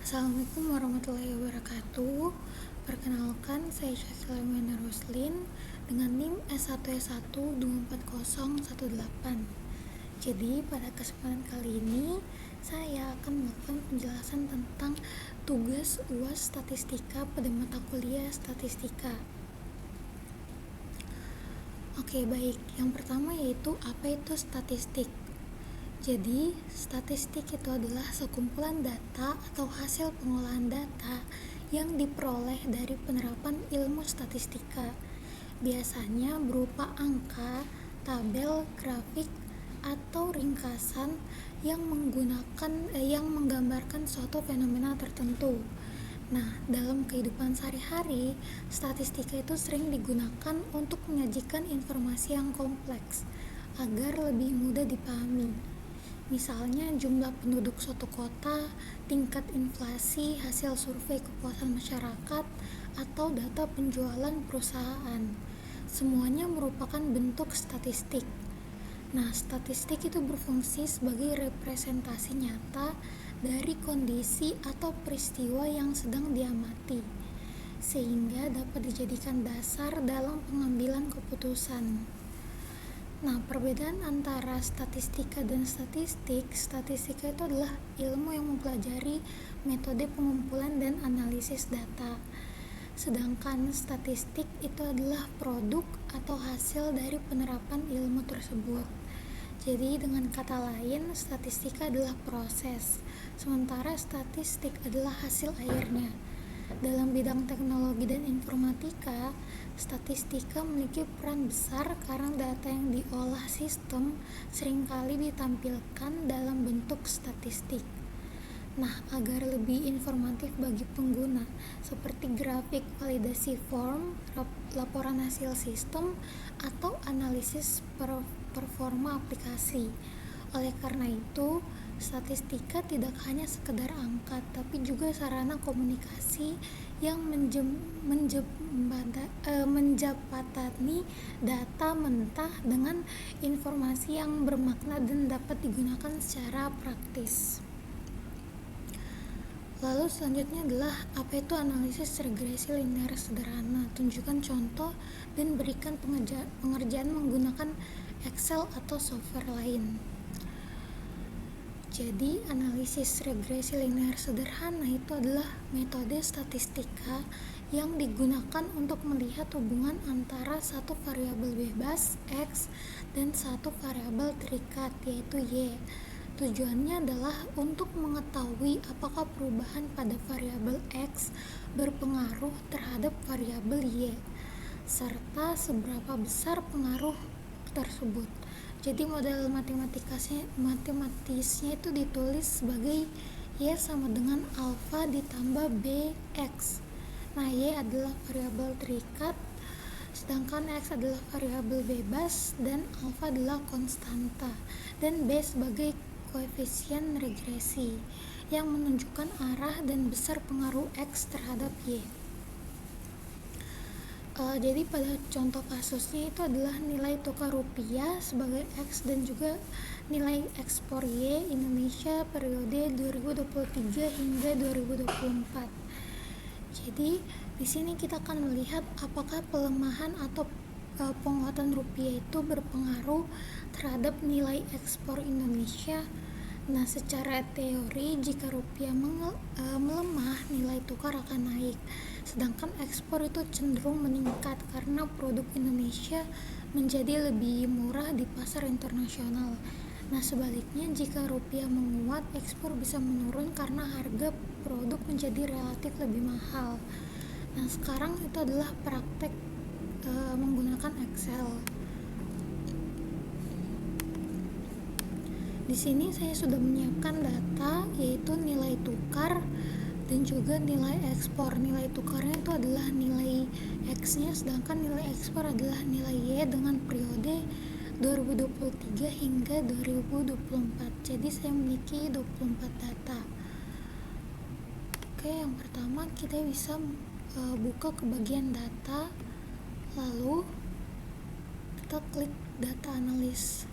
Assalamualaikum warahmatullahi wabarakatuh. Perkenalkan, saya Syakila Mena Roslin dengan NIM S1S1240118. Jadi pada kesempatan kali ini saya akan melakukan penjelasan tentang tugas UAS Statistika pada mata kuliah Statistika. Oke, baik. Yang pertama yaitu apa itu statistik. Jadi, statistik itu adalah sekumpulan data atau hasil pengolahan data yang diperoleh dari penerapan ilmu statistika. Biasanya berupa angka, tabel, grafik, atau ringkasan yang menggambarkan suatu fenomena tertentu. Nah, dalam kehidupan sehari-hari, statistika itu sering digunakan untuk menyajikan informasi yang kompleks agar lebih mudah dipahami. Misalnya jumlah penduduk suatu kota, tingkat inflasi, hasil survei kepuasan masyarakat, atau data penjualan perusahaan. Semuanya merupakan bentuk statistik. Nah, statistik itu berfungsi sebagai representasi nyata dari kondisi atau peristiwa yang sedang diamati, sehingga dapat dijadikan dasar dalam pengambilan keputusan. Nah, perbedaan antara statistika dan statistika itu adalah ilmu yang mempelajari metode pengumpulan dan analisis data. Sedangkan statistik itu adalah produk atau hasil dari penerapan ilmu tersebut. Jadi dengan kata lain, statistika adalah proses, sementara statistik adalah hasil akhirnya. Dalam bidang teknologi dan informatika, statistika memiliki peran besar karena data yang diolah sistem seringkali ditampilkan dalam bentuk statistik. Nah, agar lebih informatif bagi pengguna, seperti grafik validasi form, laporan hasil sistem, atau analisis performa aplikasi. Oleh karena itu, statistika tidak hanya sekedar angka, tapi juga sarana komunikasi yang menjembatani data mentah dengan informasi yang bermakna dan dapat digunakan secara praktis. Lalu selanjutnya adalah apa itu analisis regresi linear sederhana. Tunjukkan contoh dan berikan pengerjaan menggunakan Excel atau software lain. Jadi, analisis regresi linear sederhana itu adalah metode statistika yang digunakan untuk melihat hubungan antara satu variabel bebas X dan satu variabel terikat yaitu Y. Tujuannya adalah untuk mengetahui apakah perubahan pada variabel X berpengaruh terhadap variabel Y, serta seberapa besar pengaruh tersebut. Jadi model matematisnya itu ditulis sebagai Y sama dengan alfa ditambah BX. Nah, Y adalah variabel terikat, sedangkan X adalah variabel bebas, dan alfa adalah konstanta, dan B sebagai koefisien regresi yang menunjukkan arah dan besar pengaruh X terhadap Y. Jadi pada contoh kasusnya itu adalah nilai tukar rupiah sebagai X dan juga nilai ekspor Y Indonesia periode 2023 hingga 2024. Jadi di sini kita akan melihat apakah pelemahan atau penguatan rupiah itu berpengaruh terhadap nilai ekspor Indonesia. Nah, secara teori jika rupiah melemah, nilai tukar akan naik, sedangkan ekspor itu cenderung meningkat karena produk Indonesia menjadi lebih murah di pasar internasional. Nah, sebaliknya jika rupiah menguat, ekspor bisa menurun karena harga produk menjadi relatif lebih mahal. Nah, sekarang itu adalah praktek menggunakan Excel. Di sini saya sudah menyiapkan data yaitu nilai tukar dan juga nilai ekspor. Nilai tukarnya itu adalah nilai X-nya, sedangkan nilai ekspor adalah nilai Y dengan periode 2023 hingga 2024. Jadi saya memiliki 24 data. Oke, yang pertama kita bisa buka ke bagian data, lalu kita klik data analis.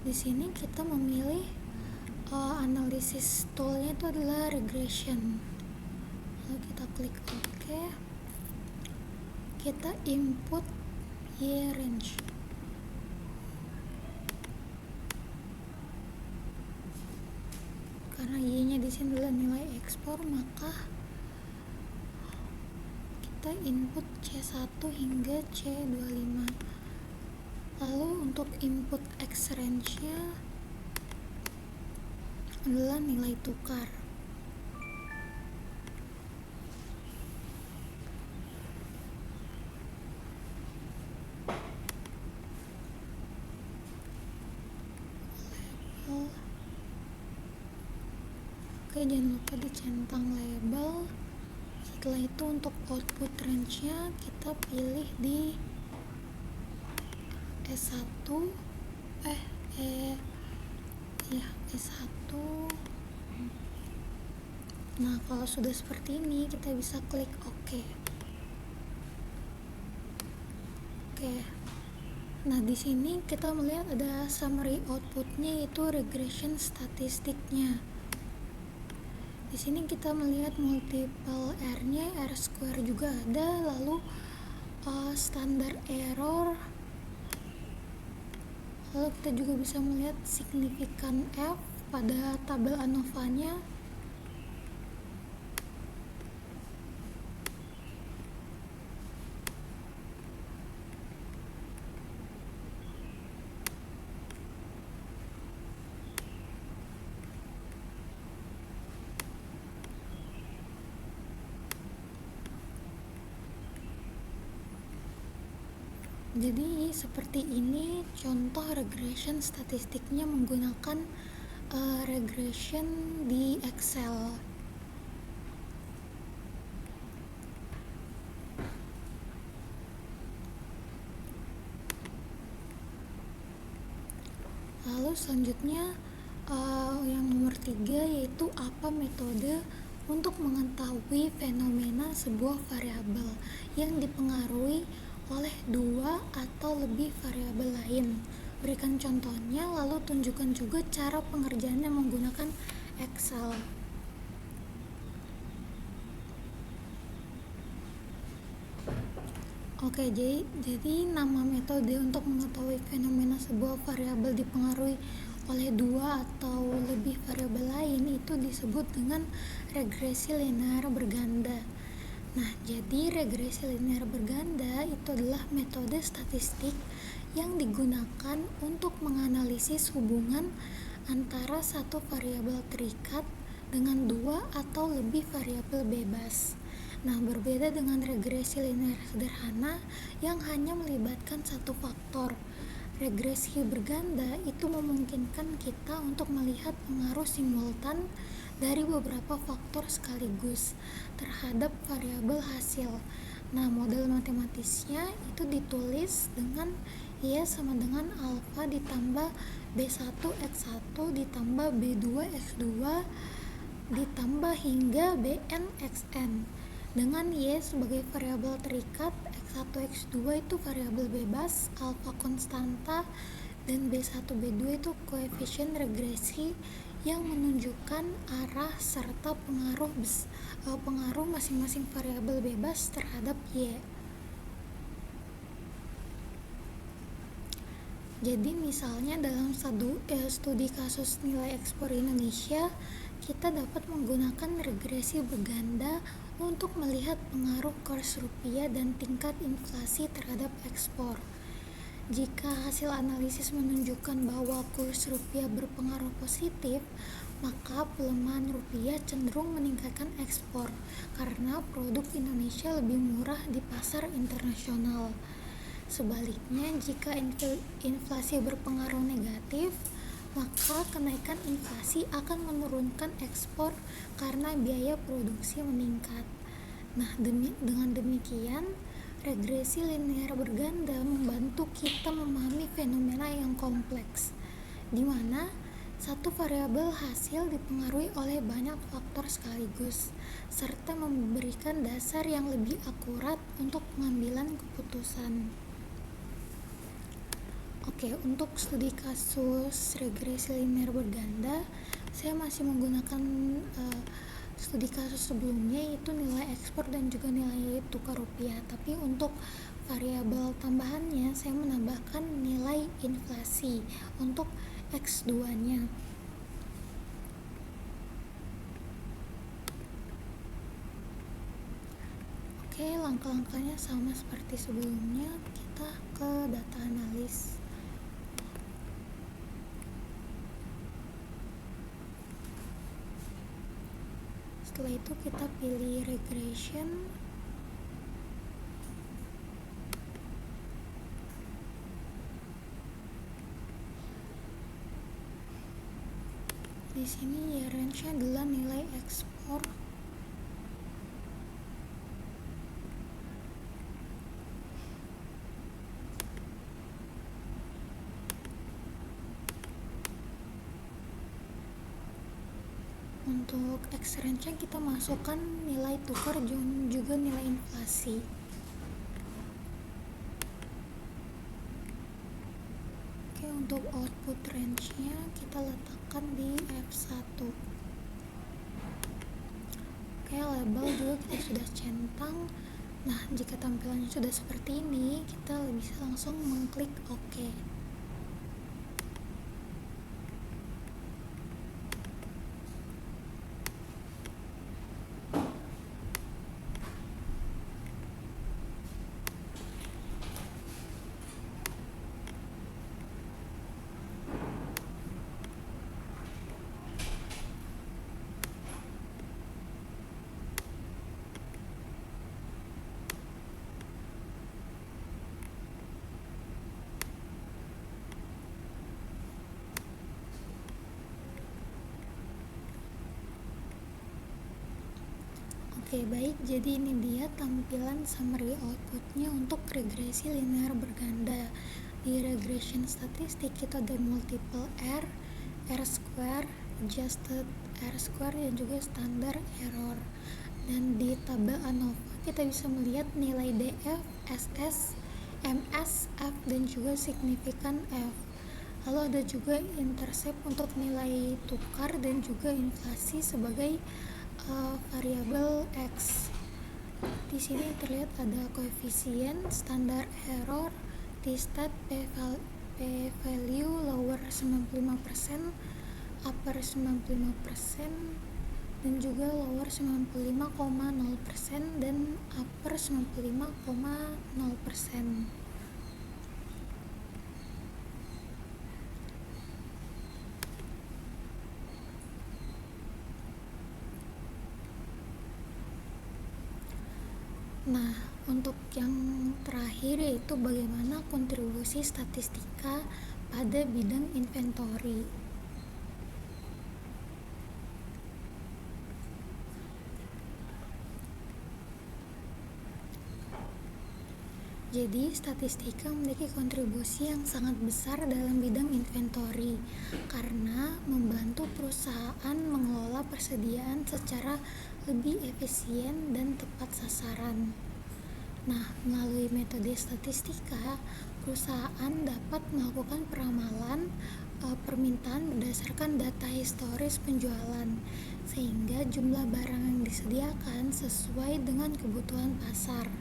Di sini kita memilih analisis toolnya itu adalah regression. Lalu kita klik OK. Kita input Y range. Karena Y-nya di sini adalah nilai ekspor, maka kita input C1 hingga C25. Lalu untuk input X range-nya adalah nilai tukar. Oke, jangan lupa dicentang label. Setelah itu untuk output range-nya kita pilih di S1 S1. Nah, kalau sudah seperti ini kita bisa klik OK. Nah, di sini kita melihat ada summary outputnya, yaitu regression statistiknya. Di sini kita melihat multiple R-nya, R square juga ada, lalu standar error. Lalu kita juga bisa melihat signifikan F pada tabel ANOVA-nya. Jadi seperti ini contoh regression statistiknya menggunakan regression di Excel. Lalu selanjutnya yang nomor 3, yaitu apa metode untuk mengetahui fenomena sebuah variabel yang dipengaruhi oleh 2 atau lebih variabel lain. Berikan contohnya, lalu tunjukkan juga cara pengerjaannya menggunakan Excel. Oke, jadi nama metode untuk mengetahui fenomena sebuah variabel dipengaruhi oleh 2 atau lebih variabel lain itu disebut dengan regresi linear berganda. Nah, jadi regresi linear berganda itu adalah metode statistik yang digunakan untuk menganalisis hubungan antara satu variabel terikat dengan 2 atau lebih variabel bebas. Nah, berbeda dengan regresi linear sederhana yang hanya melibatkan satu faktor. Regresi berganda itu memungkinkan kita untuk melihat pengaruh simultan dari beberapa faktor sekaligus terhadap variabel hasil. Nah, model matematisnya itu ditulis dengan Y sama dengan alfa ditambah B1 X1 ditambah B2 X2 ditambah hingga Bn Xn, dengan Y sebagai variabel terikat, X1 X2 itu variabel bebas, alfa konstanta, dan B1 B2 itu koefisien regresi yang menunjukkan arah serta pengaruh masing-masing variabel bebas terhadap Y. Jadi misalnya dalam studi kasus nilai ekspor Indonesia, kita dapat menggunakan regresi berganda untuk melihat pengaruh kurs rupiah dan tingkat inflasi terhadap ekspor. Jika hasil analisis menunjukkan bahwa kurs rupiah berpengaruh positif, maka pelemahan rupiah cenderung meningkatkan ekspor karena produk Indonesia lebih murah di pasar internasional. Sebaliknya, jika inflasi berpengaruh negatif, maka kenaikan inflasi akan menurunkan ekspor karena biaya produksi meningkat. Nah, dengan demikian, regresi linear berganda membantu kita memahami fenomena yang kompleks, di mana satu variabel hasil dipengaruhi oleh banyak faktor sekaligus, serta memberikan dasar yang lebih akurat untuk pengambilan keputusan. Oke, untuk studi kasus regresi linear berganda, saya masih menggunakan studi kasus sebelumnya, yaitu nilai ekspor dan juga nilai tukar rupiah. Tapi untuk variabel tambahannya, saya menambahkan nilai inflasi untuk X2-nya. Oke, langkah-langkahnya sama seperti sebelumnya. Kita ke data analis. Setelah itu kita pilih regression. Di sini ya range-nya adalah nilai ekspor. Untuk X range-nya kita masukkan nilai tukar dan juga nilai inflasi. Oke, untuk output range-nya kita letakkan di F1. Oke, label juga kita sudah centang. Nah, jika tampilannya sudah seperti ini, kita bisa langsung mengklik OK. Oke, baik, jadi ini dia tampilan summary outputnya untuk regresi linear berganda. Di regression statistik kita ada multiple R, R square, adjusted R square, dan juga standar error. Dan di tabel ANOVA kita bisa melihat nilai DF, SS, MS, F, dan juga signifikan F. Lalu ada juga intercept untuk nilai tukar dan juga inflasi sebagai variabel X. Di sini terlihat ada koefisien, standar error, t-stat, p-value lower 95%, upper 95%, dan juga lower 95,0% dan upper 95,0%. Nah, untuk yang terakhir yaitu bagaimana kontribusi statistika pada bidang inventory. Jadi, statistika memiliki kontribusi yang sangat besar dalam bidang inventory karena membantu perusahaan mengelola persediaan secara lebih efisien dan tepat sasaran. Nah, melalui metode statistika, perusahaan dapat melakukan peramalan permintaan berdasarkan data historis penjualan, sehingga jumlah barang yang disediakan sesuai dengan kebutuhan pasar.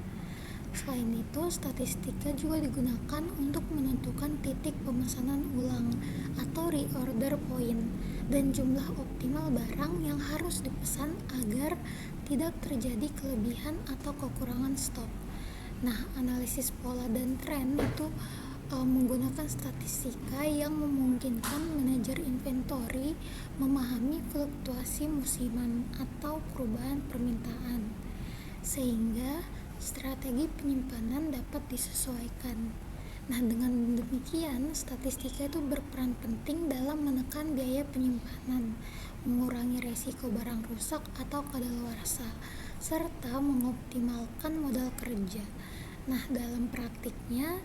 Selain itu, statistika juga digunakan untuk menentukan titik pemesanan ulang atau reorder point dan jumlah optimal barang yang harus dipesan agar tidak terjadi kelebihan atau kekurangan stok. Nah, analisis pola dan tren itu menggunakan statistika yang memungkinkan manajer inventory memahami fluktuasi musiman atau perubahan permintaan, sehingga strategi penyimpanan dapat disesuaikan. Nah, dengan demikian, statistika itu berperan penting dalam menekan biaya penyimpanan, mengurangi resiko barang rusak atau kadaluarsa, serta mengoptimalkan modal kerja. Nah, dalam praktiknya,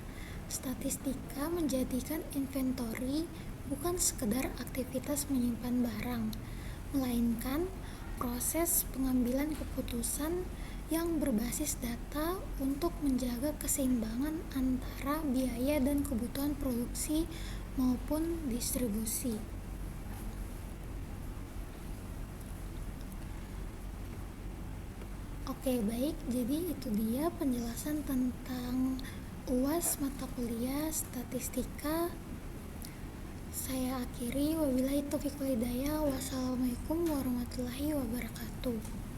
statistika menjadikan inventory bukan sekedar aktivitas menyimpan barang, melainkan proses pengambilan keputusan yang berbasis data untuk menjaga keseimbangan antara biaya dan kebutuhan produksi maupun distribusi. Oke, baik. Jadi itu dia penjelasan tentang UAS mata kuliah statistika. Saya akhiri, wabillahi taufiq wal hidayah. Wassalamualaikum warahmatullahi wabarakatuh.